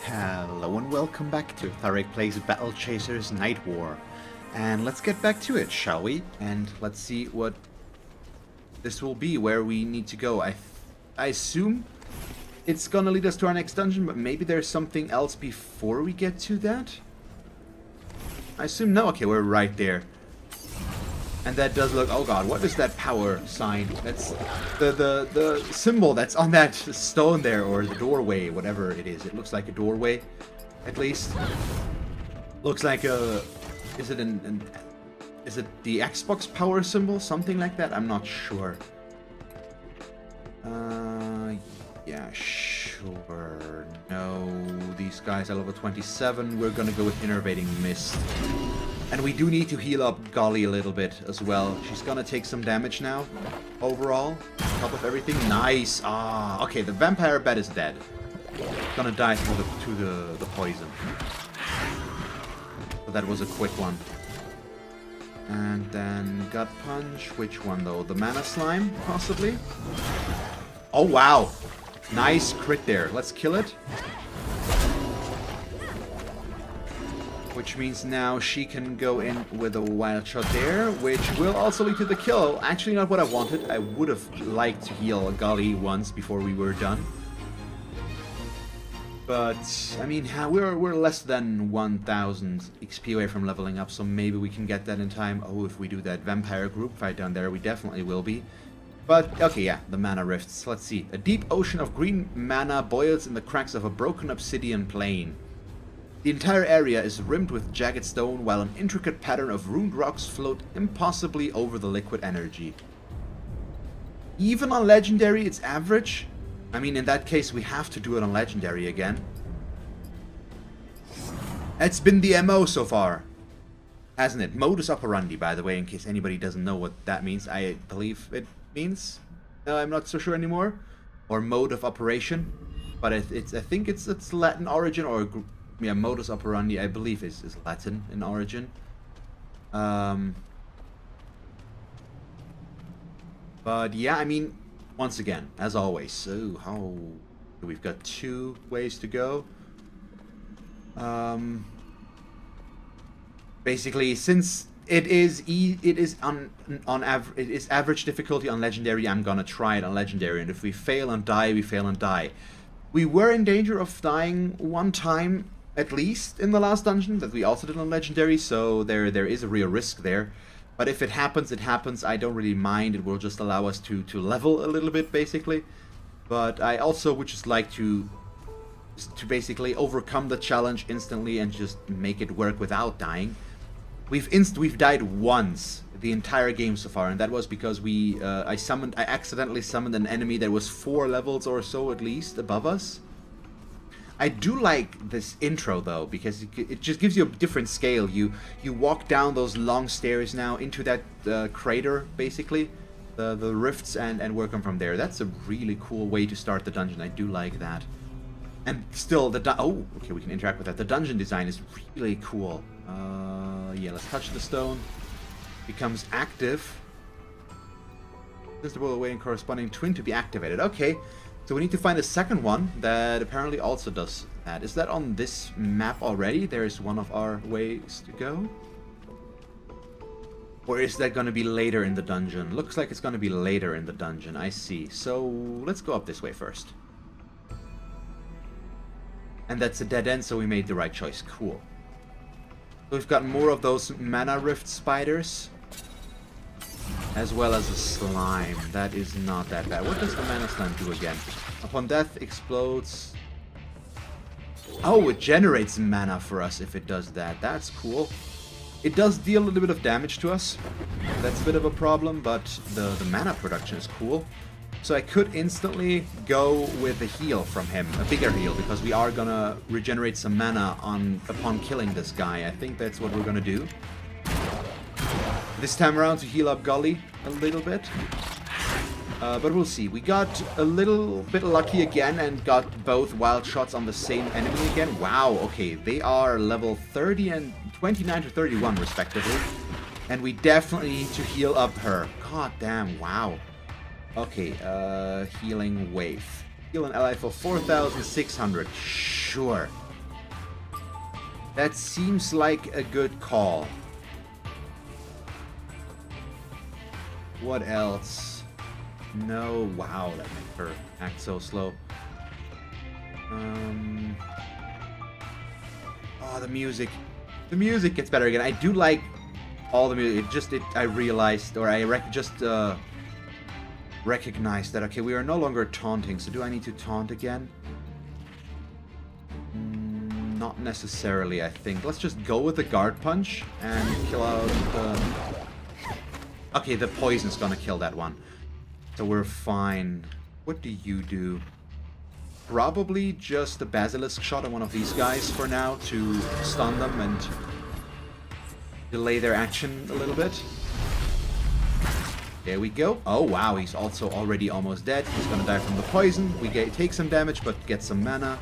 Hello and welcome back to Tarek Plays Battle Chasers Nightwar. And let's get back to it, shall we? And let's see what this will be, where we need to go. I assume it's gonna lead us to our next dungeon, but maybe there's something else before we get to that? I assume no. Okay, we're right there. And that does look... Oh god, what is that power sign? That's the symbol that's on that stone there, or the doorway, whatever it is. It looks like a doorway, at least. Looks like a... Is it is it the Xbox power symbol? Something like that? I'm not sure. Yeah, sure. No, these guys are level 27. We're gonna go with Innervating Mist. And we do need to heal up Golly a little bit as well. She's gonna take some damage now, overall. On top of everything. Nice! Ah, okay, the vampire bat is dead. Gonna die to the poison. So that was a quick one. And then Gut Punch. Which one though? The Mana Slime, possibly? Oh wow! Nice crit there. Let's kill it. Which means now she can go in with a wild shot there, which will also lead to the kill. Actually, not what I wanted. I would have liked to heal Golly once before we were done. But, I mean, we're less than 1,000 XP away from leveling up, so maybe we can get that in time. Oh, if we do that vampire group fight down there, we definitely will be. But, okay, yeah, the mana rifts. Let's see. A deep ocean of green mana boils in the cracks of a broken obsidian plain. The entire area is rimmed with jagged stone, while an intricate pattern of ruined rocks float impossibly over the liquid energy. Even on Legendary, it's average? I mean, in that case, we have to do it on Legendary again. It's been the MO so far, hasn't it? Modus operandi, by the way, in case anybody doesn't know what that means. I believe it means. I'm not so sure anymore. Or mode of operation. But I think it's Latin origin, or... Yeah, modus operandi, I believe, is Latin in origin. But yeah, I mean, once again, as always, so how... We've got 2 ways to go. Basically, since it is average difficulty on Legendary, I'm gonna try it on Legendary, and if we fail and die, we fail and die. We were in danger of dying one time, at least, in the last dungeon, that we also did on Legendary, so there is a real risk there. But if it happens, it happens. I don't really mind. It will just allow us to level a little bit, basically. But I also would just like to basically overcome the challenge instantly and just make it work without dying. We've died once the entire game so far, and that was because I accidentally summoned an enemy that was 4 levels or so at least above us. I do like this intro though, because it just gives you a different scale. You walk down those long stairs now into that crater, basically, the rifts, and work on from there. That's a really cool way to start the dungeon. I do like that. And still, oh, okay, we can interact with that. The dungeon design is really cool. Yeah, let's touch the stone. Becomes active. This will awaiting corresponding twin to be activated. Okay. So we need to find a second one that apparently also does that. Is that on this map already? There's one of our ways to go. Or is that going to be later in the dungeon? Looks like it's going to be later in the dungeon. I see. So let's go up this way first. And that's a dead end, so we made the right choice. Cool. So we've got more of those mana rift spiders. As well as a slime. That is not that bad. What does the mana slime do again? Upon death, explodes. Oh, it generates mana for us if it does that. That's cool. It does deal a little bit of damage to us. That's a bit of a problem, but the mana production is cool. So I could instantly go with a heal from him. A bigger heal, because we are gonna regenerate some mana upon killing this guy. I think that's what we're gonna do. This time around to heal up Golly a little bit. But we'll see. We got a little bit lucky again and got both wild shots on the same enemy again. Wow, okay. They are level 30 and 29 to 31 respectively. And we definitely need to heal up her. God damn, wow. Okay, healing wave. Heal an ally for 4,600. Sure. That seems like a good call. What else? No. Wow, that made her act so slow. Oh, the music. The music gets better again. I do like all the music. I realized, or I recognized that, okay, we are no longer taunting. So do I need to taunt again? Not necessarily, I think. Let's just go with the guard punch and kill out the... Okay, the poison's gonna kill that one. So we're fine. What do you do? Probably just a basilisk shot on one of these guys for now to stun them and delay their action a little bit. There we go. Oh wow, he's also already almost dead. He's gonna die from the poison. We take some damage, but get some mana.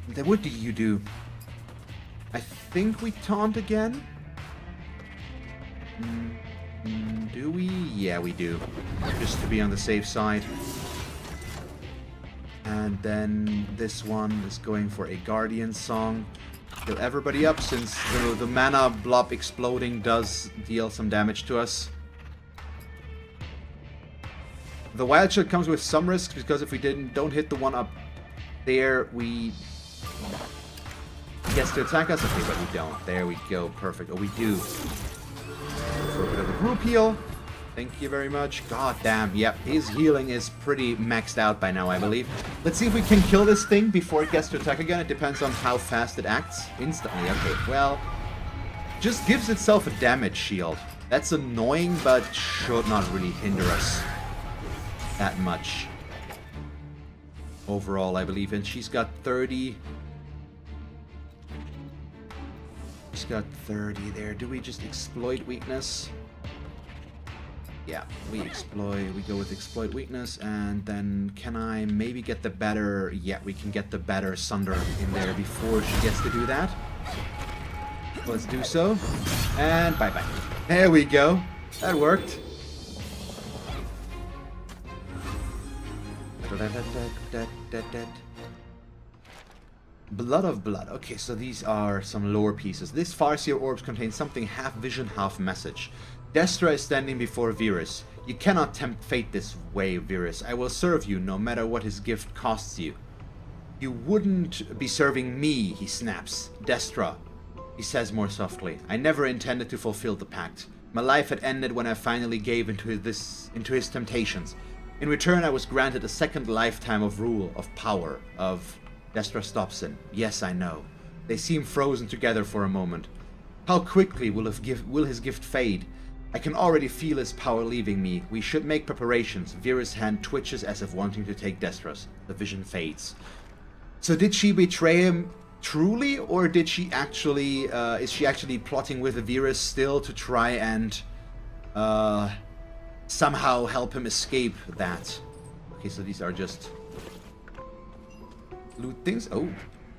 And then what do you do? I think we taunt again. Do we? Yeah, we do. Just to be on the safe side. And then this one is going for a Guardian Song. Kill everybody up, since the mana blob exploding does deal some damage to us. The Wild Shield comes with some risks, because if we don't hit the one up there, we gets to attack us. Okay, but we don't. There we go. Perfect. Oh, we do. For a bit of a group heal. Thank you very much. God damn, yep, his healing is pretty maxed out by now, I believe. Let's see if we can kill this thing before it gets to attack again. It depends on how fast it acts. Instantly, okay, well... Just gives itself a damage shield. That's annoying, but should not really hinder us that much. Overall, I believe. And she's got 30... She's got 30 there. Do we just exploit weakness? Yeah, we go with exploit weakness, and then can I maybe get the better... Yeah, we can get the better Sunder in there before she gets to do that. Let's do so. And bye-bye. There we go. That worked. Blood of Blood. Okay, so these are some lore pieces. This Farseer orbs contain something half vision, half message. Destra is standing before Virus. You cannot tempt fate this way, Virus. I will serve you, no matter what his gift costs you. You wouldn't be serving me, he snaps. Destra, he says more softly. I never intended to fulfill the pact. My life had ended when I finally gave into his temptations. In return, I was granted a second lifetime of rule, of power, of... Destra stops in. Yes, I know. They seem frozen together for a moment. How quickly will his gift fade? I can already feel his power leaving me. We should make preparations. Vera's hand twitches as if wanting to take Destra's. The vision fades. So did she betray him truly, or did she actually, is she actually plotting with Vera still to try and somehow help him escape that? Okay, so these are just loot things. Oh,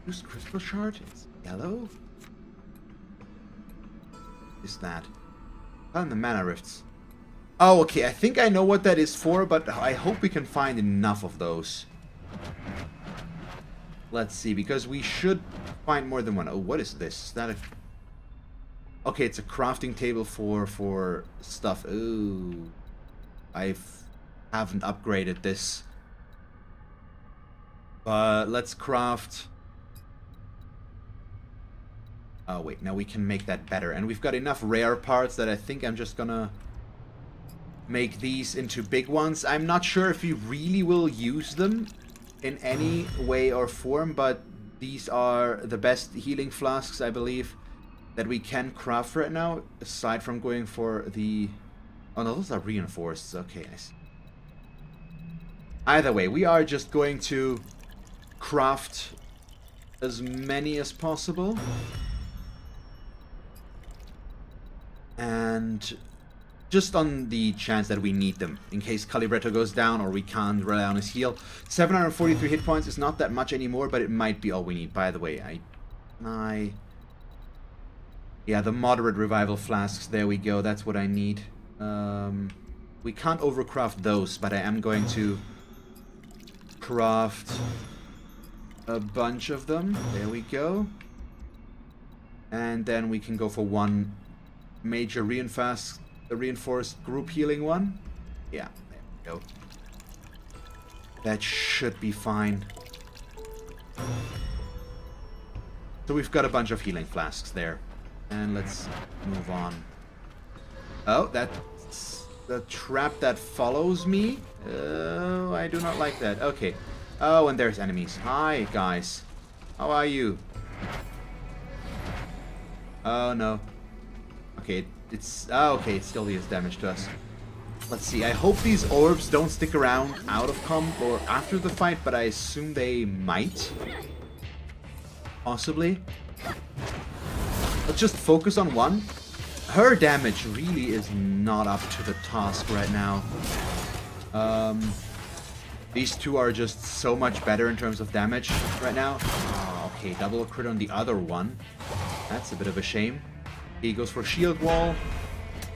use crystal shard. It's yellow. What is that? Oh, the mana rifts. Oh, okay. I think I know what that is for, but I hope we can find enough of those. Let's see, because we should find more than one. Oh, what is this? Is that a... Okay, it's a crafting table for stuff. Ooh. Haven't upgraded this. But let's craft... Oh, wait. Now we can make that better. And we've got enough rare parts that I think I'm just gonna make these into big ones. I'm not sure if we really will use them in any way or form, but these are the best healing flasks, I believe, that we can craft right now, aside from going for the... Oh no, those are reinforced. Okay, I see. Either way, we are just going to craft as many as possible. And just on the chance that we need them, in case Calibretto goes down or we can't rely on his heal. 743 hit points is not that much anymore, but it might be all we need. By the way, yeah, the moderate revival flasks, there we go, that's what I need. We can't overcraft those, but I am going to craft a bunch of them. There we go. And then we can go for one major reinforced group healing one. Yeah, there we go. That should be fine. So we've got a bunch of healing flasks there. And let's move on. Oh, that's the trap that follows me. Oh, I do not like that. Okay. Oh, and there's enemies. Hi, guys. How are you? Oh, no. Okay, it's... Oh, okay, it still deals damage to us. Let's see. I hope these orbs don't stick around out of comp or after the fight, but I assume they might. Possibly. Let's just focus on one. Her damage really is not up to the task right now. These two are just so much better in terms of damage right now. Oh, okay, double crit on the other one. That's a bit of a shame. He goes for shield wall.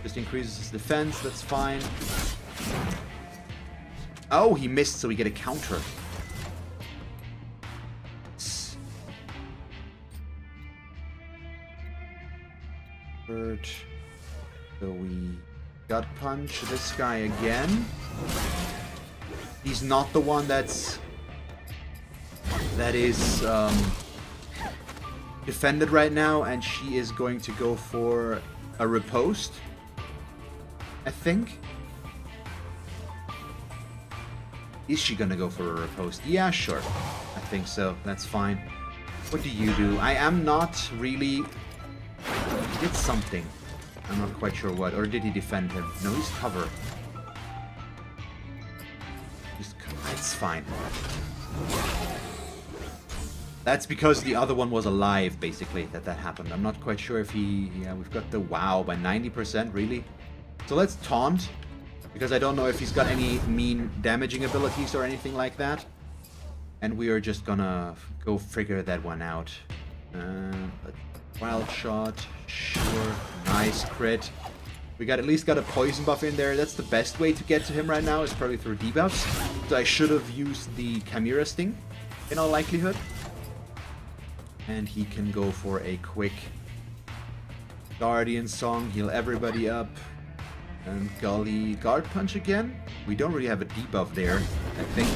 Just increases his defense, that's fine. Oh, he missed, so we get a counter. So we gut punch this guy again. He's not the one that is defended right now, and she is going to go for a riposte, I think. Is she gonna go for a riposte? Yeah, sure. I think so. That's fine. What do you do? I am not really... He did something. I'm not quite sure what. Or did he defend him? No, he's cover. It's fine. That's because the other one was alive, basically, that happened. I'm not quite sure if he... Yeah, we've got the WoW by 90%, really. So let's taunt, because I don't know if he's got any mean damaging abilities or anything like that. And we are just gonna go figure that one out. Wild shot, sure, nice crit. We at least got a poison buff in there. That's the best way to get to him right now, is probably through debuffs. So I should have used the Chimera Sting, in all likelihood. And he can go for a quick Guardian Song, heal everybody up. And Gully Guard Punch again. We don't really have a debuff there, I think.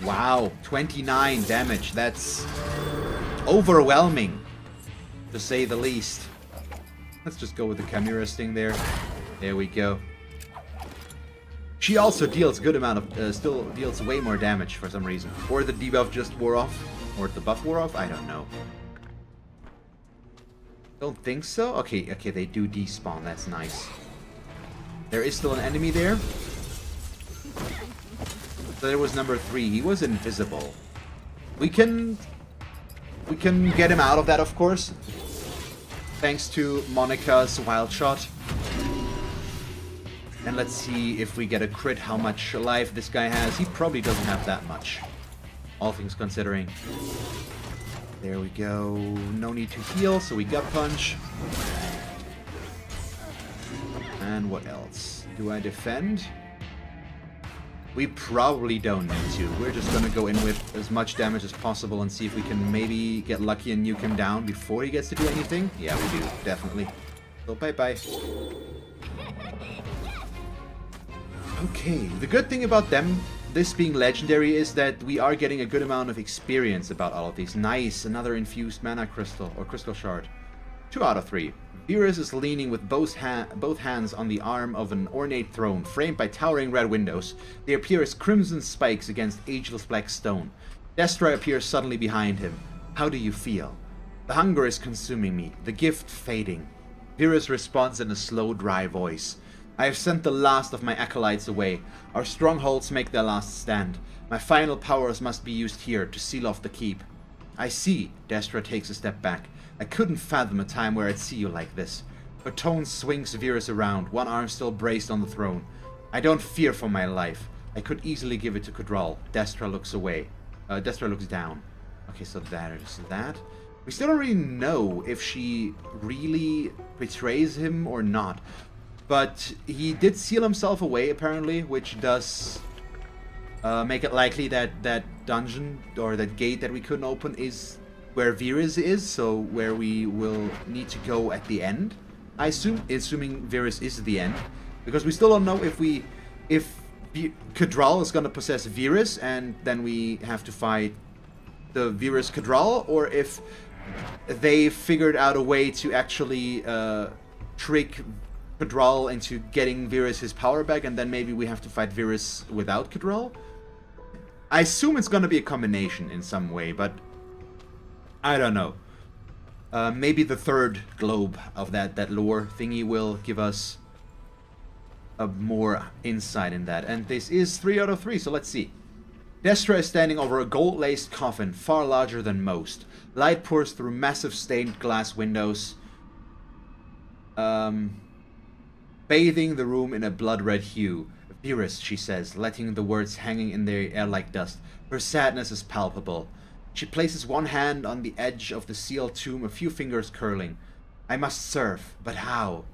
Wow, 29 damage. That's overwhelming, to say the least. Let's just go with the Chimera Sting there. There we go. She also deals a good amount of... still deals way more damage for some reason. Or the debuff just wore off. Or the buff wore off? I don't know. Don't think so? Okay, they do despawn. That's nice. There is still an enemy there. So there was number 3. He was invisible. We can get him out of that, of course. Thanks to Monica's wild shot. And let's see if we get a crit, how much life this guy has. He probably doesn't have that much, all things considering. There we go. No need to heal, so we gut punch. And what else? Do I defend? We probably don't need to. We're just gonna go in with as much damage as possible and see if we can maybe get lucky and nuke him down before he gets to do anything. Yeah, we do, definitely. So bye-bye. Okay, the good thing about this being legendary, is that we are getting a good amount of experience about all of these. Nice, another infused mana crystal, or crystal shard. 2 out of 3. Virus is leaning with both hands on the arm of an ornate throne, framed by towering red windows. They appear as crimson spikes against ageless black stone. Destra appears suddenly behind him. How do you feel? The hunger is consuming me, the gift fading. Virus responds in a slow, dry voice. I have sent the last of my acolytes away. Our strongholds make their last stand. My final powers must be used here to seal off the keep. I see. Destra takes a step back. I couldn't fathom a time where I'd see you like this. Her tone swings Virus around, one arm still braced on the throne. I don't fear for my life. I could easily give it to Kudral. Destra looks away. Destra looks down. Okay, so there's that. We still don't really know if she really betrays him or not. But he did seal himself away, apparently, which does Make it likely that that dungeon or that gate that we couldn't open is where Virus is, so where we will need to go at the end. I assume, assuming Virus is the end, because we still don't know if Kadral is gonna possess Virus and then we have to fight the Virus Kadral, or if they figured out a way to actually trick Kadral into getting Virus his power back, and then maybe we have to fight Virus without Kadral. I assume it's gonna be a combination in some way, but I don't know. Maybe the third globe of that lore thingy will give us a more insight in that. And this is 3 out of 3, so let's see. Destra is standing over a gold-laced coffin, far larger than most. Light pours through massive stained glass windows, bathing the room in a blood-red hue. Virus, she says, letting the words hanging in the air like dust. Her sadness is palpable. She places one hand on the edge of the sealed tomb, a few fingers curling. I must serve, but how?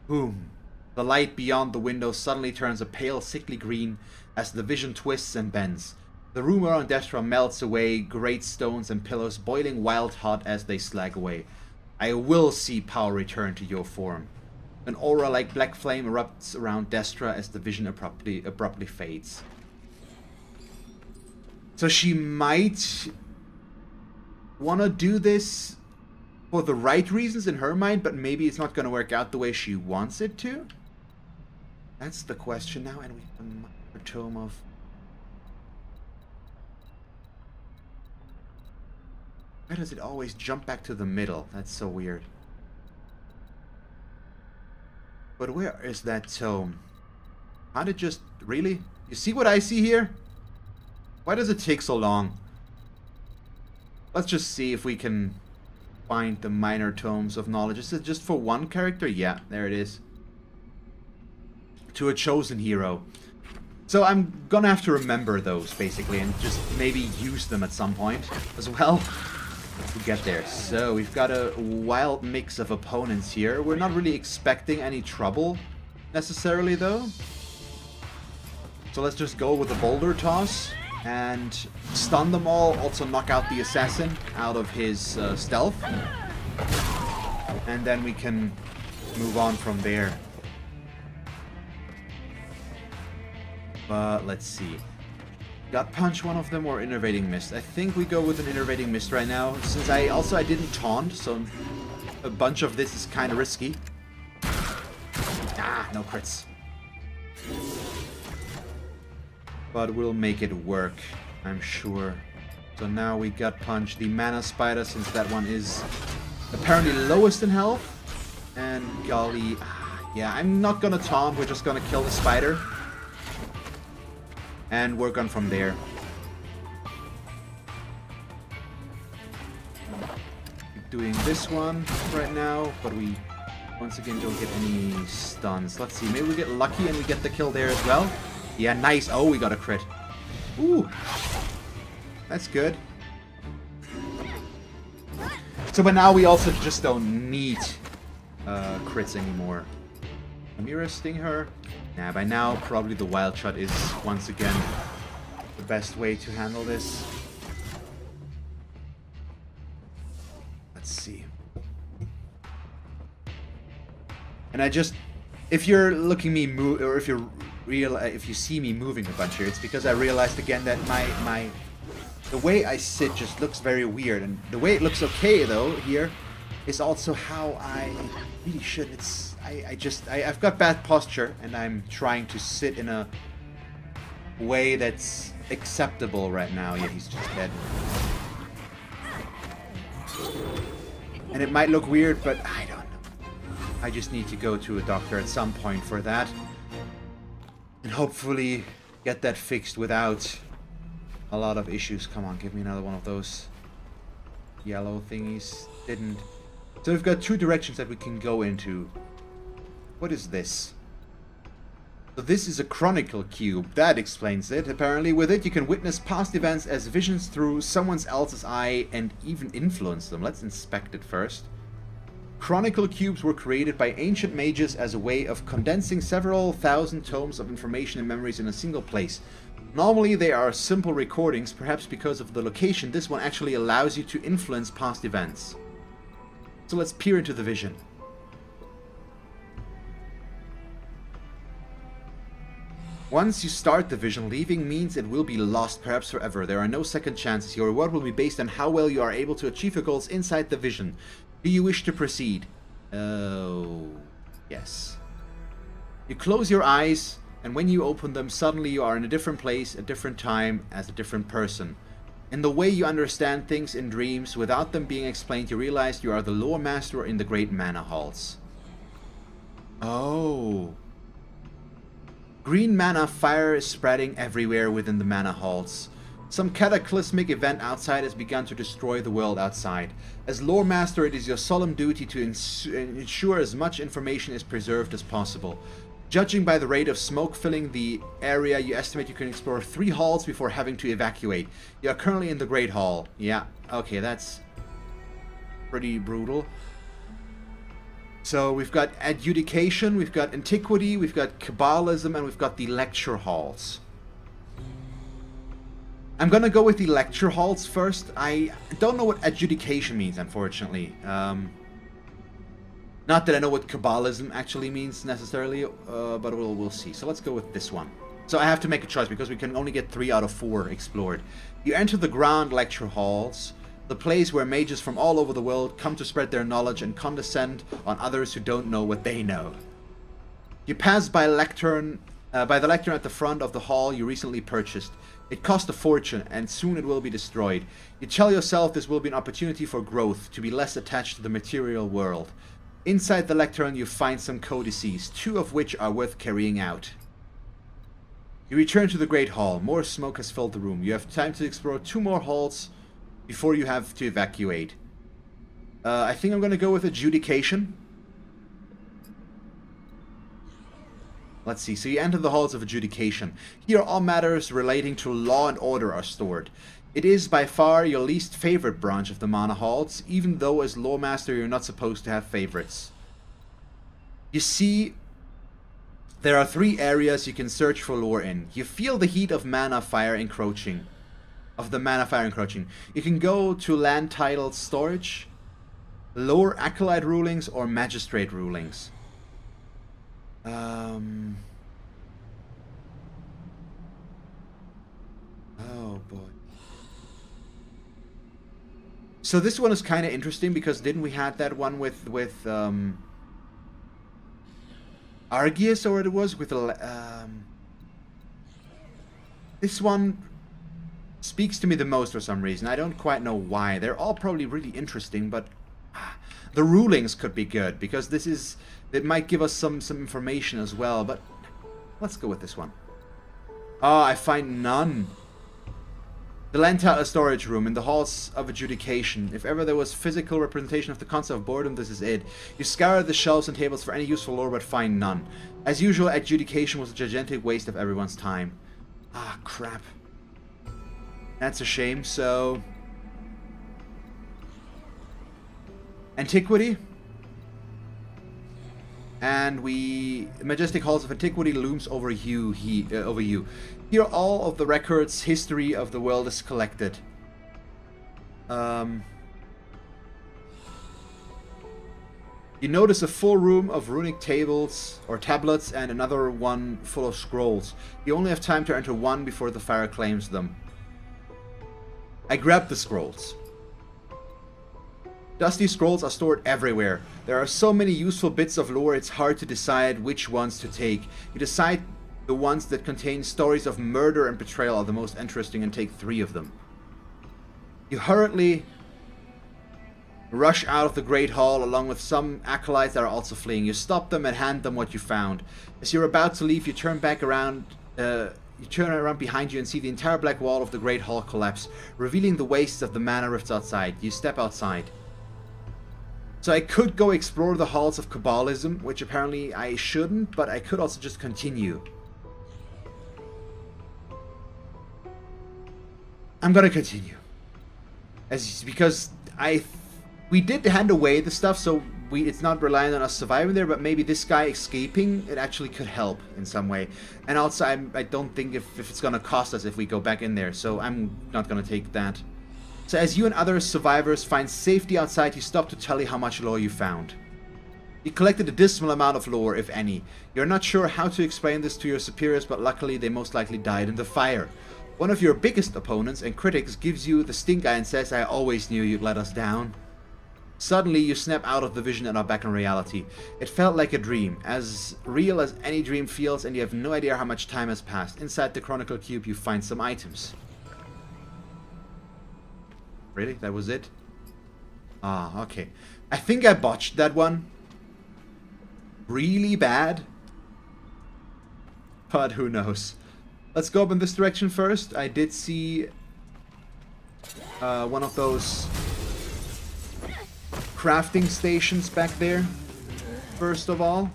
Whom? The light beyond the window suddenly turns a pale, sickly green as the vision twists and bends. The room around Destra melts away, great stones and pillows boiling wild hot as they slag away. I will see power return to your form. An aura like black flame erupts around Destra as the vision abruptly fades. So she might want to do this for the right reasons in her mind, but maybe it's not going to work out the way she wants it to? That's the question now, and we have a minor tome of... Why does it always jump back to the middle? That's so weird. But where is that tome? How did just... Really? You see what I see here? Why does it take so long? Let's just see if we can find the minor tomes of knowledge. Is it just for one character? Yeah, there it is. To a chosen hero. So I'm gonna have to remember those, basically, and just maybe use them at some point as well. To get there. So we've got a wild mix of opponents here. We're not really expecting any trouble necessarily, though. So let's just go with the boulder toss and stun them all. Also knock out the assassin out of his stealth. And then we can move on from there. But let's see. Gut Punch one of them or Innervating Mist? I think we go with an Innervating Mist right now, since I didn't taunt, so a bunch of this is kind of risky. Ah, no crits. But we'll make it work, I'm sure. So now we Gut Punch the Mana Spider, since that one is apparently lowest in health. And golly, yeah, I'm not gonna taunt, we're just gonna kill the spider. And work on from there. Keep doing this one right now, but we once again don't get any stuns. Let's see, maybe we get lucky and we get the kill there as well. Yeah, nice. Oh, we got a crit. Ooh, that's good. So, but now we also just don't need crits anymore. Amira sting her. Nah, by now, probably the Wild Shot is, once again, the best way to handle this. Let's see. And I just... If you're looking me move, or if you see me moving a bunch here, it's because I realized again that the way I sit just looks very weird. And the way it looks okay, though, here, is also how I really should. I've got bad posture, and I'm trying to sit in a way that's acceptable right now. Yeah, he's just dead. And it might look weird, but I don't know. I just need to go to a doctor at some point for that. And hopefully get that fixed without a lot of issues. Come on, give me another one of those yellow thingies. Didn't. So we've got two directions that we can go into. What is this? So this is a Chronicle cube. That explains it. Apparently with it you can witness past events as visions through someone else's eye and even influence them. Let's inspect it first. Chronicle cubes were created by ancient mages as a way of condensing several thousand tomes of information and memories in a single place. Normally they are simple recordings, perhaps because of the location. This one actually allows you to influence past events. So let's peer into the vision. Once you start the vision, leaving means it will be lost, perhaps forever. There are no second chances. Your reward will be based on how well you are able to achieve your goals inside the vision. Do you wish to proceed? Oh, yes. You close your eyes, and when you open them, suddenly you are in a different place, a different time, as a different person. In the way you understand things in dreams, without them being explained, you realize you are the lore master in the great mana halls. Oh. Green mana fire is spreading everywhere within the mana halls. Some cataclysmic event outside has begun to destroy the world outside. As lore master, it is your solemn duty to ensure as much information is preserved as possible. Judging by the rate of smoke filling the area, you estimate you can explore 3 halls before having to evacuate. You are currently in the Great Hall. Yeah, okay, that's pretty brutal. So we've got adjudication, we've got antiquity, we've got Kabbalism, and we've got the lecture halls. I'm gonna go with the lecture halls first. I don't know what adjudication means, unfortunately. Not that I know what Kabbalism actually means necessarily, but we'll see. So let's go with this one. So I have to make a choice because we can only get 3 out of 4 explored. You enter the Grand Lecture Halls, the place where mages from all over the world come to spread their knowledge and condescend on others who don't know what they know. You pass by the lectern at the front of the hall you recently purchased. It cost a fortune, and soon it will be destroyed. You tell yourself this will be an opportunity for growth, to be less attached to the material world. Inside the lectern you find some codices, 2 of which are worth carrying out. You return to the Great Hall. More smoke has filled the room. You have time to explore 2 more halls before you have to evacuate. I think I'm going to go with adjudication. Let's see. So you enter the halls of adjudication. Here all matters relating to law and order are stored. It is by far your least favorite branch of the mana halls, even though as lore master you're not supposed to have favorites. You see, there are 3 areas you can search for lore in. You feel the heat of mana fire encroaching. You can go to land title storage, lower acolyte rulings, or magistrate rulings. Oh boy. So this one is kind of interesting because didn't we have that one with Argius, or it was with this one speaks to me the most for some reason. I don't quite know why. They're all probably really interesting, but the rulings could be good because it might give us some information as well, but let's go with this one. Ah, I find none. The Lantala storage room in the halls of adjudication. If ever there was physical representation of the concept of boredom, this is it. You scour the shelves and tables for any useful lore, but find none. As usual, adjudication was a gigantic waste of everyone's time. Ah, crap. That's a shame. So, antiquity. And Majestic Halls of Antiquity looms over you. Here all of the records, history of the world is collected. You notice a full room of runic tables or tablets and another one full of scrolls. You only have time to enter one before the fire claims them. I grabbed the scrolls. Dusty scrolls are stored everywhere. There are so many useful bits of lore it's hard to decide which ones to take. You decide the ones that contain stories of murder and betrayal are the most interesting and take 3 of them. You hurriedly rush out of the Great Hall along with some acolytes that are also fleeing. You stop them and hand them what you found. As you're about to leave, you turn around behind you and see the entire black wall of the Great Hall collapse, revealing the wastes of the mana rifts outside. You step outside. So I could go explore the halls of Kabbalism, which apparently I shouldn't, but I could also just continue. I'm gonna continue. Because we did hand away the stuff, so it's not reliant on us surviving there, but maybe this guy escaping, it actually could help in some way. And also, I don't think if it's gonna cost us if we go back in there, so I'm not gonna take that. So as you and other survivors find safety outside, you stop to tally how much lore you found. You collected a dismal amount of lore, if any. You're not sure how to explain this to your superiors, but luckily they most likely died in the fire. One of your biggest opponents and critics gives you the stink eye and says, "I always knew you'd let us down." Suddenly, you snap out of the vision and are back in reality. It felt like a dream, as real as any dream feels, and you have no idea how much time has passed. Inside the Chronicle cube, you find some items. Really? That was it? Ah, okay. I think I botched that one. Really bad. But who knows. Let's go up in this direction first. I did see one of those crafting stations back there, first of all.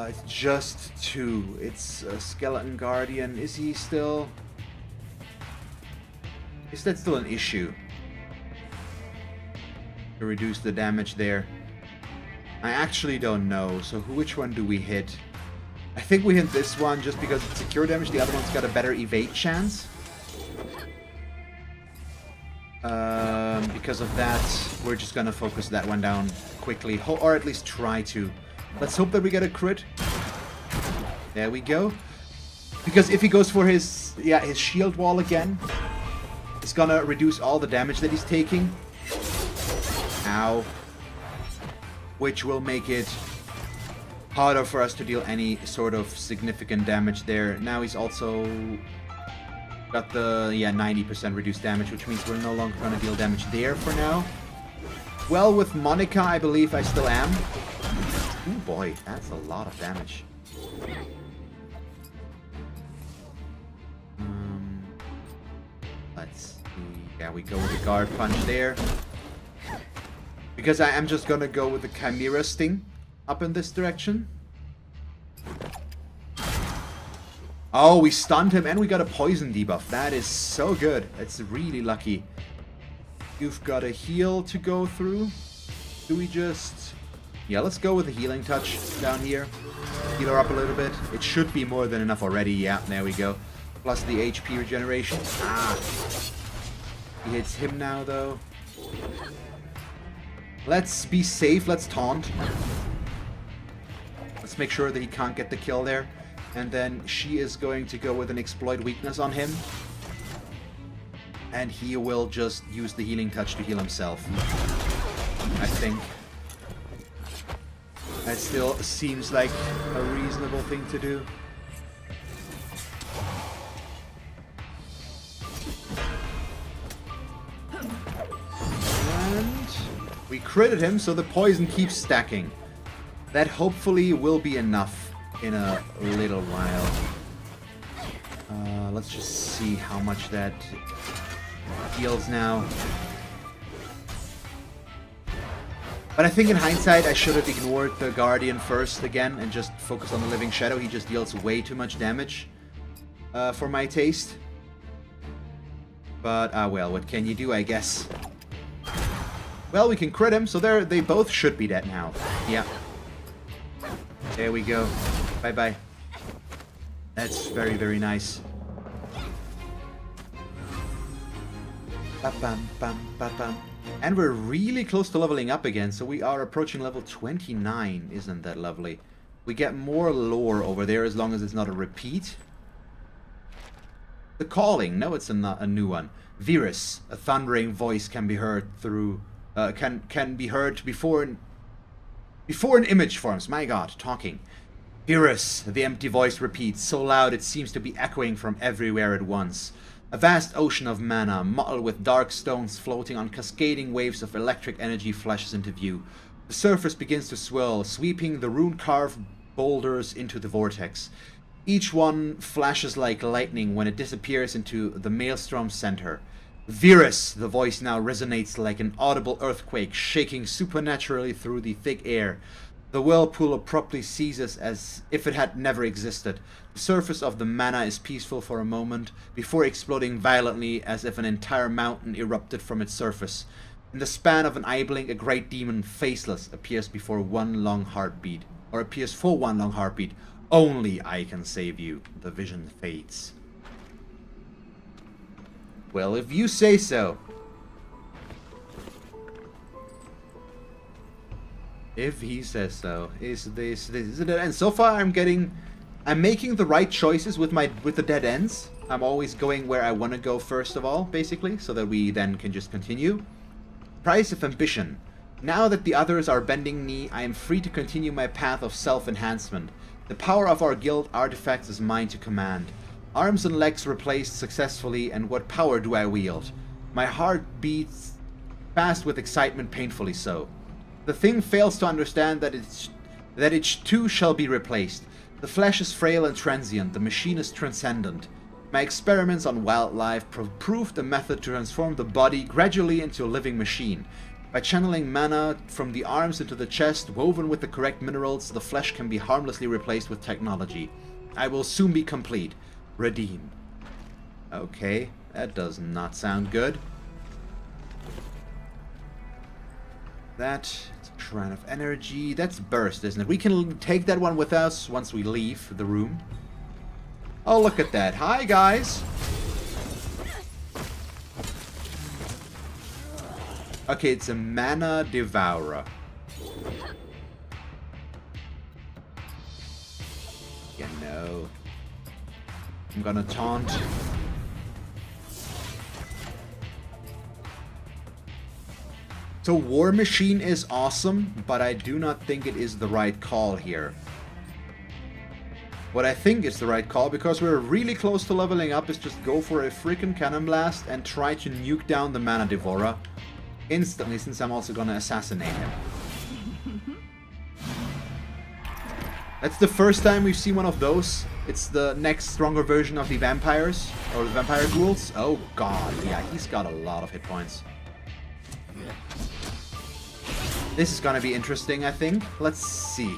It's just 2. It's a Skeleton Guardian. Is he still... Is that still an issue? To reduce the damage there. I actually don't know, so which one do we hit? I think we hit this one just because it's secure damage, the other one's got a better evade chance. Because of that, we're just gonna focus that one down quickly, or at least try to. Let's hope that we get a crit. There we go. Because if he goes for his shield wall again, it's gonna reduce all the damage that he's taking. Ow. Which will make it harder for us to deal any sort of significant damage there. Now he's also got the 90% reduced damage, which means we're no longer going to deal damage there for now. Well, with Monica, I believe I still am. Oh boy, that's a lot of damage. Let's see. Yeah, we go with the guard punch there. Because I am just gonna go with the Chimera Sting up in this direction. Oh, we stunned him and we got a poison debuff. That is so good. It's really lucky. You've got a heal to go through. Do we just... Yeah, let's go with the healing touch down here. Heal her up a little bit. It should be more than enough already. Yeah, there we go. Plus the HP regeneration. Ah. He hits him now, though. Let's be safe. Let's taunt. Let's make sure that he can't get the kill there. And then she is going to go with an exploit weakness on him. And he will just use the healing touch to heal himself. I think. That still seems like a reasonable thing to do. And we critted him, so the poison keeps stacking. That hopefully will be enough in a little while. Let's just see how much that heals now. But I think in hindsight I should have ignored the Guardian first again and just focused on the Living Shadow. He just deals way too much damage for my taste. But, well, what can you do, I guess? Well, we can crit him, so they both should be dead now. Yeah. There we go. Bye-bye. That's very, very nice. Ba-bam, bam, ba-bam. And we're really close to leveling up again, so we are approaching level 29. Isn't that lovely? We get more lore over there as long as it's not a repeat. The Calling. No, it's a new one. Virus. A thundering voice can be heard through... can be heard before an image forms. My god, talking. Virus, the empty voice repeats, so loud it seems to be echoing from everywhere at once. A vast ocean of mana, mottled with dark stones floating on cascading waves of electric energy, flashes into view. The surface begins to swirl, sweeping the rune-carved boulders into the vortex. Each one flashes like lightning when it disappears into the maelstrom's center. Virus, the voice now resonates like an audible earthquake, shaking supernaturally through the thick air. The whirlpool abruptly ceases as if it had never existed. The surface of the mana is peaceful for a moment, before exploding violently as if an entire mountain erupted from its surface. In the span of an eye blink, a great demon, faceless, appears before one long heartbeat. Or appears for one long heartbeat. Only I can save you. The vision fades. Well, if you say so. If he says so. Is this it? And so far I'm making the right choices with the dead ends. I'm always going where I want to go first of all, basically, so that we then can just continue. Price of ambition. Now that the others are bending knee, I am free to continue my path of self-enhancement. The power of our guild artifacts is mine to command. Arms and legs replaced successfully, and what power do I wield? My heart beats fast with excitement, painfully so. The thing fails to understand that it too shall be replaced. The flesh is frail and transient, the machine is transcendent. My experiments on wildlife proved a method to transform the body gradually into a living machine. By channeling mana from the arms into the chest, woven with the correct minerals, the flesh can be harmlessly replaced with technology. I will soon be complete. Redeem. Okay, that does not sound good. That... Shrine of Energy. That's burst, isn't it? We can take that one with us once we leave the room. Oh, look at that. Hi, guys. Okay, it's a Mana Devourer. Yeah, no. I'm gonna taunt. So War Machine is awesome, but I do not think it is the right call here. What I think is the right call, because we're really close to leveling up, is just go for a freaking Cannon Blast and try to nuke down the Mana Devourer instantly, since I'm also gonna assassinate him. That's the first time we've seen one of those. It's the next stronger version of the vampires, or the vampire ghouls. Oh god, yeah, he's got a lot of hit points. This is gonna be interesting, I think. Let's see.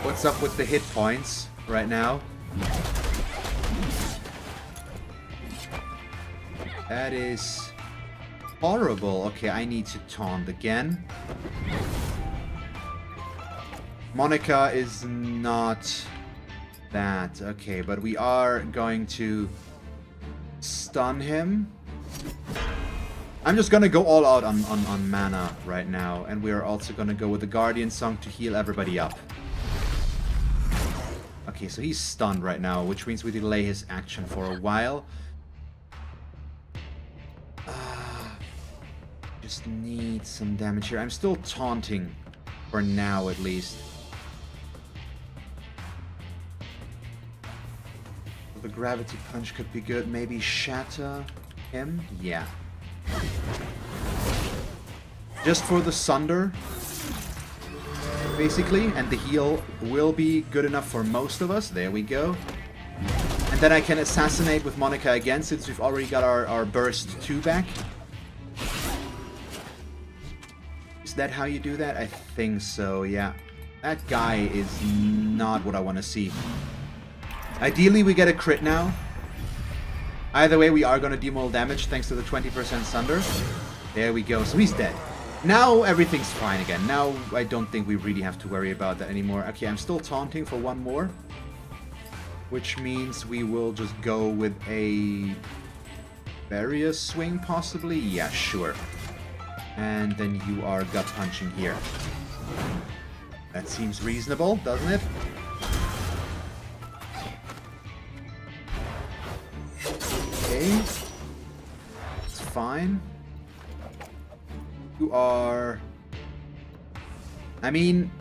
What's up with the hit points right now? That is horrible. Okay, I need to taunt again. Monica is not that. Okay, but we are going to stun him. I'm just gonna go all out on mana right now, and we are also gonna go with the Guardian Song to heal everybody up. Okay, so he's stunned right now, which means we delay his action for a while. Just need some damage here. I'm still taunting, for now at least. The Gravity Punch could be good. Maybe shatter him? Yeah. Just for the Sunder, basically, and the heal will be good enough for most of us. There we go. And then I can assassinate with Monica again, since we've already got our Burst 2 back. Is that how you do that? I think so, yeah. That guy is not what I want to see. Ideally, we get a crit now. Either way, we are going to deal more damage thanks to the 20% Sunder. There we go. So he's dead. Now everything's fine again. Now I don't think we really have to worry about that anymore. Okay, I'm still taunting for one more. Which means we will just go with a barrier swing, possibly? Yeah, sure. And then you are gut punching here. That seems reasonable, doesn't it? Okay. It's fine. You are... I mean...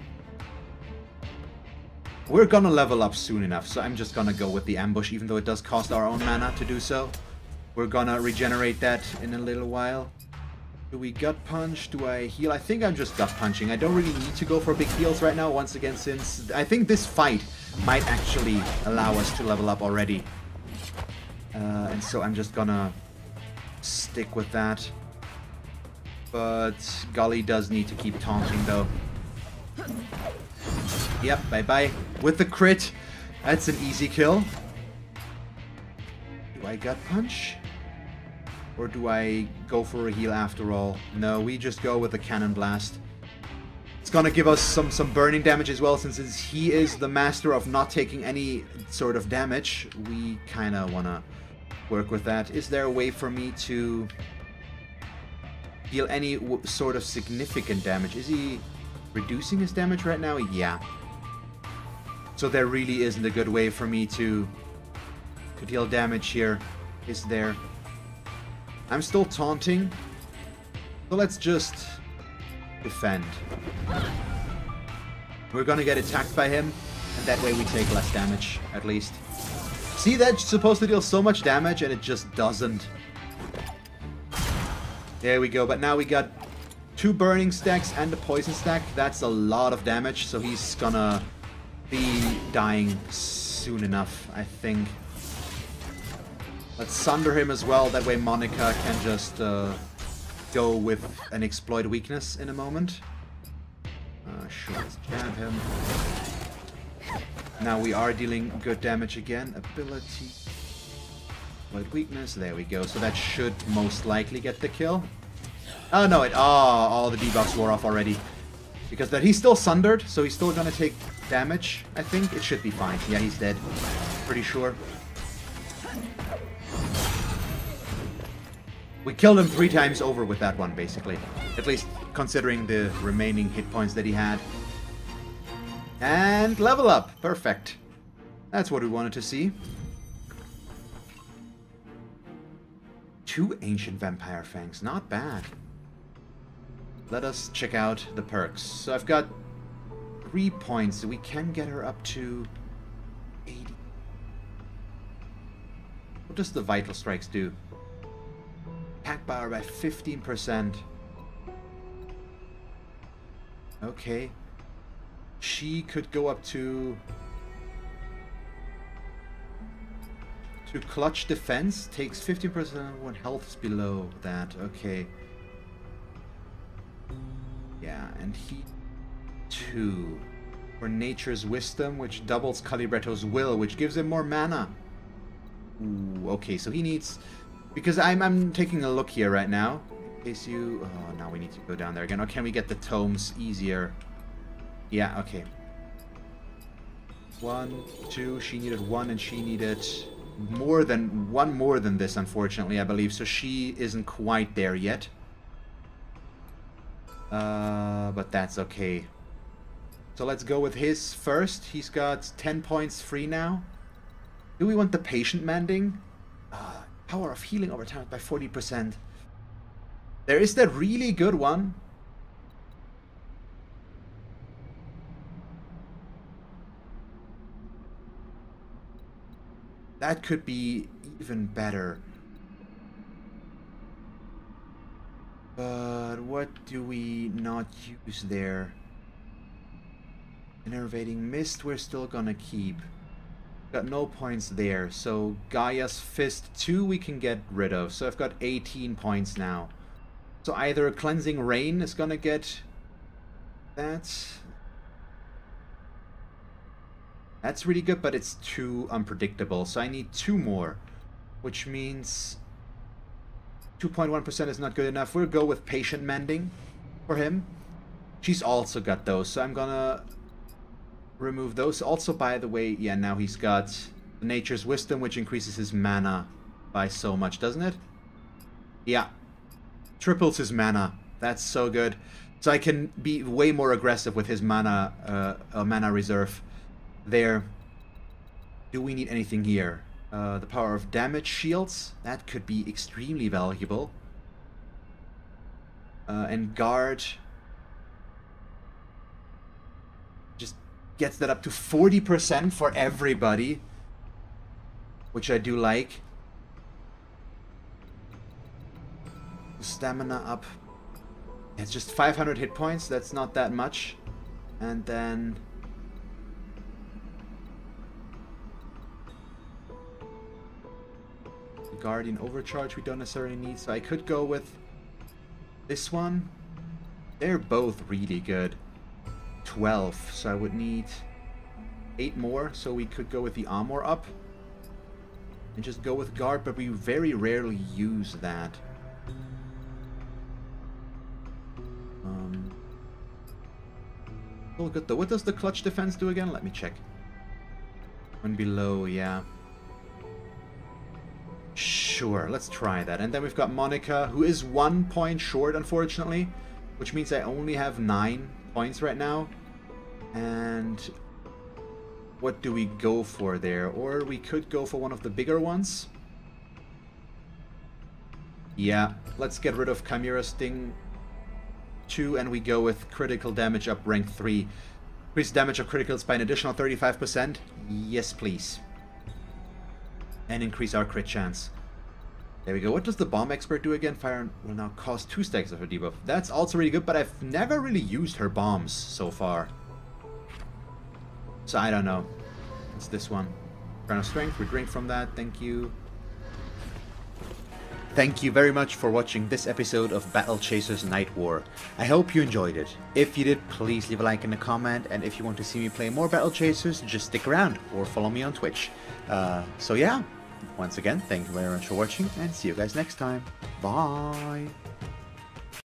We're gonna level up soon enough, so I'm just gonna go with the ambush, even though it does cost our own mana to do so. We're gonna regenerate that in a little while. Do we gut punch? Do I heal? I think I'm just gut punching. I don't really need to go for big heals right now, once again, since I think this fight might actually allow us to level up already. And so I'm just gonna stick with that. But Gully does need to keep taunting though. Yep, bye-bye. With the crit. That's an easy kill. Do I gut punch? Or do I go for a heal after all? No, we just go with the cannon blast. It's gonna give us some burning damage as well, since he is the master of not taking any sort of damage. We kinda wanna work with that. Is there a way for me to deal any sort of significant damage? Is he reducing his damage right now? Yeah. So there really isn't a good way for me to deal damage here, is there? I'm still taunting, so let's just defend. We're gonna get attacked by him, and that way we take less damage, at least. See, that's supposed to deal so much damage, and it just doesn't. There we go, but now we got 2 burning stacks and a poison stack. That's a lot of damage, so he's gonna be dying soon enough, I think. Let's sunder him as well, that way Monica can just go with an exploit weakness in a moment. Sure, let's jab him. Now we are dealing good damage again. Ability, exploit weakness, there we go. So that should most likely get the kill. Oh no, all the debuffs wore off already. Because that he's still sundered, so he's still gonna take damage, I think. It should be fine. Yeah, he's dead. Pretty sure. We killed him 3 times over with that one, basically. At least considering the remaining hit points that he had. And level up. Perfect. That's what we wanted to see. 2 Ancient Vampire Fangs. Not bad. Let us check out the perks. So I've got 3 points. So we can get her up to 80. What does the Vital Strikes do? Attack power by 15%. Okay. She could go up to clutch defense. Takes 15% when health is below that. Okay. Yeah, and he 2 for Nature's Wisdom, which doubles Calibretto's Will, which gives him more mana. Ooh, okay, so he needs... Because I'm taking a look here right now. In case you... Oh, now we need to go down there again. Or can we get the tomes easier? Yeah, okay. 1, 2, she needed 1 and she needed one more than this, unfortunately, I believe. So she isn't quite there yet. But that's okay. So let's go with his first. He's got 10 points free now. Do we want the Patient Mending? Power of healing over time by 40%. There is that really good one. That could be even better. But what do we not use there? Enervating Mist we're still gonna keep. Got no points there, so Gaia's Fist 2 we can get rid of. So I've got 18 points now. So either Cleansing Rain is gonna get that. That's really good, but it's too unpredictable. So I need 2 more, which means 2.1% is not good enough. We'll go with Patient Mending for him. She's also got those, so I'm gonna remove those. Also, by the way, yeah, now he's got Nature's Wisdom, which increases his mana by so much, doesn't it? Yeah. Triples his mana. That's so good. So I can be way more aggressive with his mana reserve there. Do we need anything here? The power of damage shields. That could be extremely valuable. And guard just gets that up to 40% for everybody, which I do like. Stamina up. It's just 500 hit points. That's not that much. And then Guardian Overcharge we don't necessarily need, so I could go with This one, they're both really good. 12, so I would need 8 more, so we could go with the armor up. And just go with guard, but we very rarely use that. All good though. What does the clutch defense do again? Let me check. One below, yeah. Sure, let's try that. And then we've got Monica, who is 1 point short, unfortunately. Which means I only have 9 points right now. And what do we go for there? Or we could go for one of the bigger ones. Yeah, let's get rid of Chimera Sting 2 and we go with critical damage up rank 3. Increase damage of criticals by an additional 35%. Yes, please. And increase our crit chance. There we go. What does the bomb expert do again? Fire will now cost 2 stacks of her debuff. That's also really good, but I've never really used her bombs so far. So I don't know. It's this one. Crown of Strength, we drink from that. Thank you. Thank you very much for watching this episode of Battle Chasers Nightwar. I hope you enjoyed it. If you did, please leave a like and a comment, and if you want to see me play more Battle Chasers, just stick around or follow me on Twitch. So yeah, once again, thank you very much for watching, and see you guys next time. Bye!